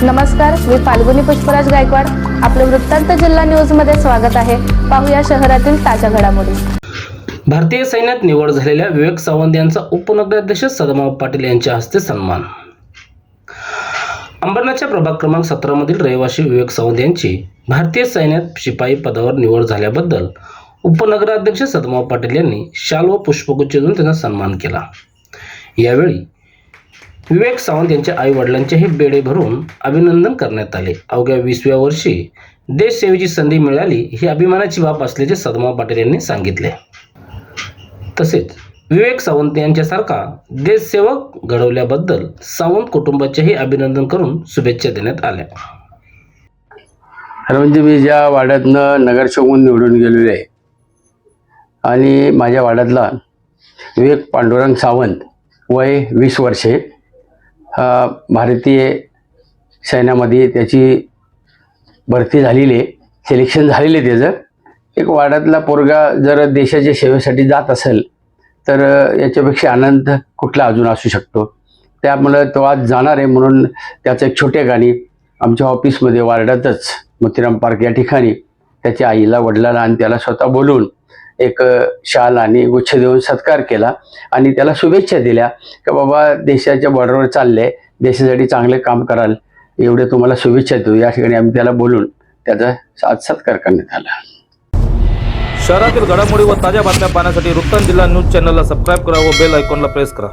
नमस्कार, मी फाल्गुनी पुष्पराज गायकवाड. आपलं वृत्तांत जिल्हा न्यूज मध्ये स्वागत आहे. पाहूया शहरातील ताज्या घडामोडी. भारतीय सैन्यात निवड झालेल्या विवेक सावंत यांचा उपनगराध्यक्ष सदाभाऊ पाटील यांच्या हस्ते सन्मान. अंबरनाथच्या प्रभाग क्रमांक 17 मधील रहिवासी विवेक सावंत यांची भारतीय सैन्यात शिपाई पदावर निवड झाल्याबद्दल उपनगराध्यक्ष सदाभाऊ पाटील यांनी शाल व पुष्पगुच्छ देऊन त्यांचा सन्मान केला. यावेळी विवेक सावंत यांच्या आई वडिलांचेही बेडे भरून अभिनंदन करण्यात आले. अवघ्या 20व्या वर्षी देशसेवेची संधी मिळाली ही अभिमानाची बाब असल्याचे सदाभाऊ पाटील यांनी सांगितले. तसेच विवेक सावंत यांच्यासारखा देशसेवक घडवल्याबद्दल सावंत कुटुंबाचेही अभिनंदन करून शुभेच्छा देण्यात आल्या. म्हणजे मी ज्या वाड्यातनं नगरसेवक म्हणून निवडून गेलेलो आहे आणि माझ्या वाड्यातला विवेक पांडुरंग सावंत वय 20 वर्षे भारतीय सैन्यामध्ये त्याची भरती झालेली आहे, सिलेक्शन झालेले त्याचं. एक वाड्यातला पोरगा जर देशाच्या सेवेसाठी जात असेल तर याच्यापेक्षा आनंद कुठला अजून असू शकतो. त्यामुळं तो आज जाणार आहे म्हणून त्याचं एक छोट्या गाणी आमच्या ऑफिसमध्ये वार्डातच मोतीराम पार्क या ठिकाणी त्याच्या आईला वडिलांना आणि त्याला स्वतः बोलून एक शाल आणि गुच्छ देऊन सत्कार केला आणि त्याला शुभेच्छा दिल्या की बाबा देशाच्या बॉर्डरवर चालले, देशासाठी चांगले काम कराल, एवढे तुम्हाला शुभेच्छा देऊ. या ठिकाणी आम्ही त्याला बोलून त्याचा आज सत्कार करण्यात आला. शहरातील घडामोडी व ताज्या बातम्या पाहण्यासाठी वृत्तांत जिल्हा न्यूज चॅनलला सबस्क्राईब करा व बेल आयकॉनला प्रेस करा.